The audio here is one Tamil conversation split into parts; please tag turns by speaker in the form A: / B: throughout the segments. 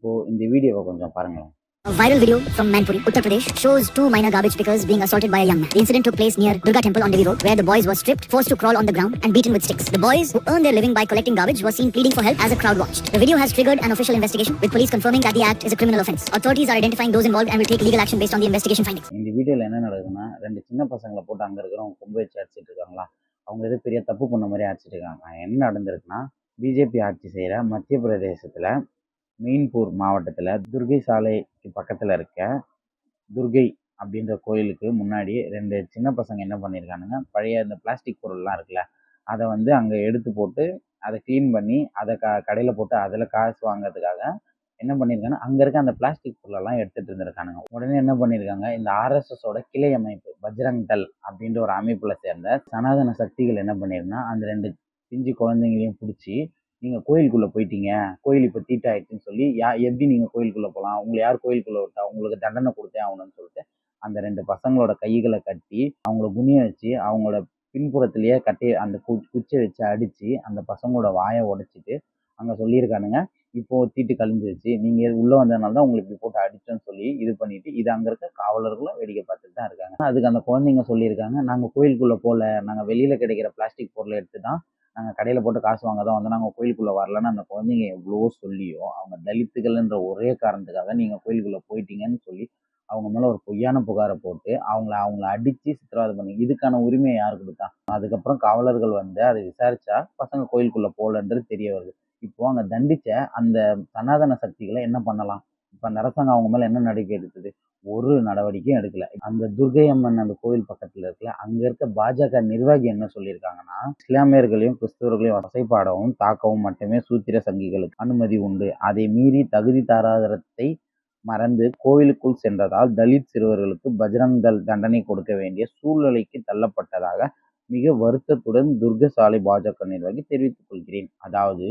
A: இப்போ இந்த வீடியோவை கொஞ்சம் பாருங்களேன்.
B: A viral video from Manpuri, Uttar Pradesh, shows two minor garbage pickers being assaulted by a young man. The incident took place near Durga Temple on Devi Road, where the boys were stripped, forced to crawl on the ground, and beaten with sticks. The boys, who earned their living by collecting garbage, were seen pleading for help as a crowd watched. The video has triggered an official investigation, with police confirming that the act is a criminal offence. Authorities are identifying those involved and will take legal action based on the investigation findings.
A: இந்த வீடியோவில் என்ன நடக்குதுன்னா, 2 சின்ன பசங்களை போட்டு அங்கே இருக்கிறவங்க கொம்பு வச்சு அடிச்சிட்டு இருக்காங்களா, அவங்க ஏதோ பெரிய தப்பு பண்ண மாதிரி அடிச்சிட்டு இருக்காங்க. என்ன நடந்திருக்குன்னா, பிஜேபி ஆட்சி செய்கிற மத்திய பிரதேசத்தில் மெயின்பூர் மாவட்டத்தில் துர்கை சாலைக்கு பக்கத்தில் இருக்க துர்கை அப்படின்ற கோயிலுக்கு முன்னாடி 2 சின்ன பசங்க என்ன பண்ணியிருக்கானுங்க, பழைய இந்த பிளாஸ்டிக் பொருள்லாம் இருக்குல்ல, அதை வந்து அங்கே எடுத்து போட்டு அதை க்ளீன் பண்ணி அதை கடையில் போட்டு அதில் காசு வாங்குறதுக்காக என்ன பண்ணியிருக்காங்கன்னா, அங்கே இருக்க அந்த பிளாஸ்டிக் பொருளெல்லாம் எடுத்துகிட்டு இருந்திருக்கானுங்க. உடனே என்ன பண்ணியிருக்காங்க, இந்த ஆர்எஸ்எஸோட கிளை அமைப்பு பஜ்ரங் தள் அப்படின்ற ஒரு அமைப்பில் சேர்ந்த சனாதன சக்திகள் என்ன பண்ணியிருந்தா, அந்த 2 பிஞ்சு குழந்தைங்களையும் பிடிச்சி, நீங்கள் கோயிலுக்குள்ளே போயிட்டீங்க, கோயில் இப்போ தீட்டாயிடுச்சுன்னு சொல்லி, எப்படி நீங்கள் கோயிலுக்குள்ளே போகலாம், உங்களை யார் கோயிலுக்குள்ளே விட்டா, உங்களுக்கு தண்டனை கொடுத்தே ஆகணும்னு சொல்லிட்டு அந்த 2 பசங்களோட கைகளை கட்டி அவங்கள குனிய வச்சு அவங்களோட பின்புறத்திலேயே கட்டி அந்த குச்சியை வச்சு அடித்து அந்த பசங்களோட வாயை உடைச்சிட்டு அங்கே சொல்லியிருக்கானுங்க, இப்போது தீட்டு கழிஞ்சிருச்சு, நீங்கள் உள்ளே வந்ததுனால தான் உங்களுக்கு இப்படி போட்டு அடித்தோன்னு சொல்லி இது பண்ணிவிட்டு இது அங்கே இருக்க காவலர்களும் வேடிக்கை பார்த்துட்டு தான் இருக்காங்க. அதுக்கு அந்த குழந்தைங்க சொல்லியிருக்காங்க, நாங்கள் கோயிலுக்குள்ளே போகல, நாங்கள் வெளியில் கிடைக்கிற பிளாஸ்டிக் பொருளை எடுத்து தான் நாங்கள் கடையில் போட்டு காசு வாங்க தான் வந்து நாங்கள் கோயிலுக்குள்ளே வரலன்னு அந்த குழந்தைங்க எவ்வளவோ சொல்லியும் அவங்க தலித்துகள்ன்ற ஒரே காரணத்துக்காக நீங்கள் கோயிலுக்குள்ளே போயிட்டீங்கன்னு சொல்லி அவங்க மேலே ஒரு பொய்யான புகாரை போட்டு அவங்கள அடித்து சித்திரவதை பண்ணி இதுக்கான உரிமையை யார் கொடுத்தா? அதுக்கப்புறம் காவலர்கள் வந்து அதை விசாரிச்சா பசங்க கோயிலுக்குள்ளே போகலன்றது தெரிய வருது. இப்போ அங்கே தண்டித்த அந்த சனாதன சக்திகளை என்ன பண்ணலாம்? இப்போ அந்த அரசாங்கம் அவங்க மேலே என்ன நடவடிக்கை எடுத்தது? ஒரு நடவடிக்கையும் எடுக்கல. அந்த துர்கை அம்மன் அந்த கோயில் பக்கத்தில் இருக்குல்ல, அங்க இருக்க பாஜக நிர்வாகி என்ன சொல்லியிருக்காங்கன்னா, இஸ்லாமியர்களையும் கிறிஸ்தவர்களையும் வசைப்பாடவும் தாக்கவும் மட்டுமே சூத்திர சங்கிகளுக்கு அனுமதி உண்டு. அதை மீறி தகுதி தாராதரத்தை மறந்து கோவிலுக்குள் சென்றதால் தலித் சிறுவர்களுக்கு பஜ்ரங் தள் தண்டனை கொடுக்க வேண்டிய சூழ்நிலைக்கு தள்ளப்பட்டதாக மிக வருத்தத்துடன் துர்க சாலை பாஜக நிர்வாகி தெரிவித்துக் கொள்கிறேன். அதாவது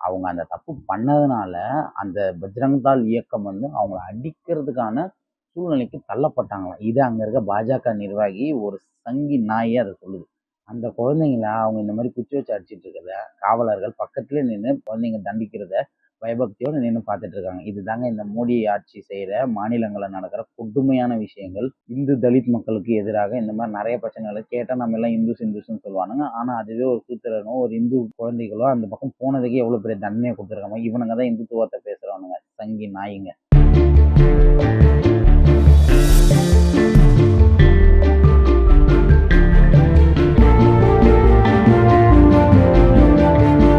A: அவங்க அந்த தப்பு பண்ணதுனால அந்த பஜ்ரங் தள் இயக்கம் வந்து அவங்கள அடிக்கிறதுக்கான சூழ்நிலைக்கு தள்ளப்பட்டாங்களாம். இது அங்கே இருக்க பாஜக நிர்வாகி ஒரு சங்கி நாயே அதை சொல்லுது. அந்த குழந்தைங்கள அவங்க இந்த மாதிரி குச்சி வச்சு அடிச்சிட்டு இருக்கிறத காவலர்கள் பக்கத்துலேயே நின்று குழந்தைங்க தண்டிக்கிறத பயபக்தியோடு நின்று பார்த்துட்டு இருக்காங்க. இதுதாங்க இந்த மோடி ஆட்சி செய்கிற மாநிலங்களில் நடக்கிற கொடுமையான விஷயங்கள். இந்து தலித் மக்களுக்கு எதிராக இந்த மாதிரி நிறைய பிரச்சனைகளை கேட்டால் நம்ம எல்லாம் இந்துஸ்ன்னு சொல்லுவானுங்க. ஆனால் அதுவே ஒரு சூத்திரனோ ஒரு இந்து குழந்தைகளோ அந்த பக்கம் போனதுக்கு எவ்வளோ பெரிய தண்டனையை கொடுத்துருக்காங்க. இவனுங்க தான் இந்துத்துவத்தை பேசுகிறவனுங்க, சங்கி நாயிங்க.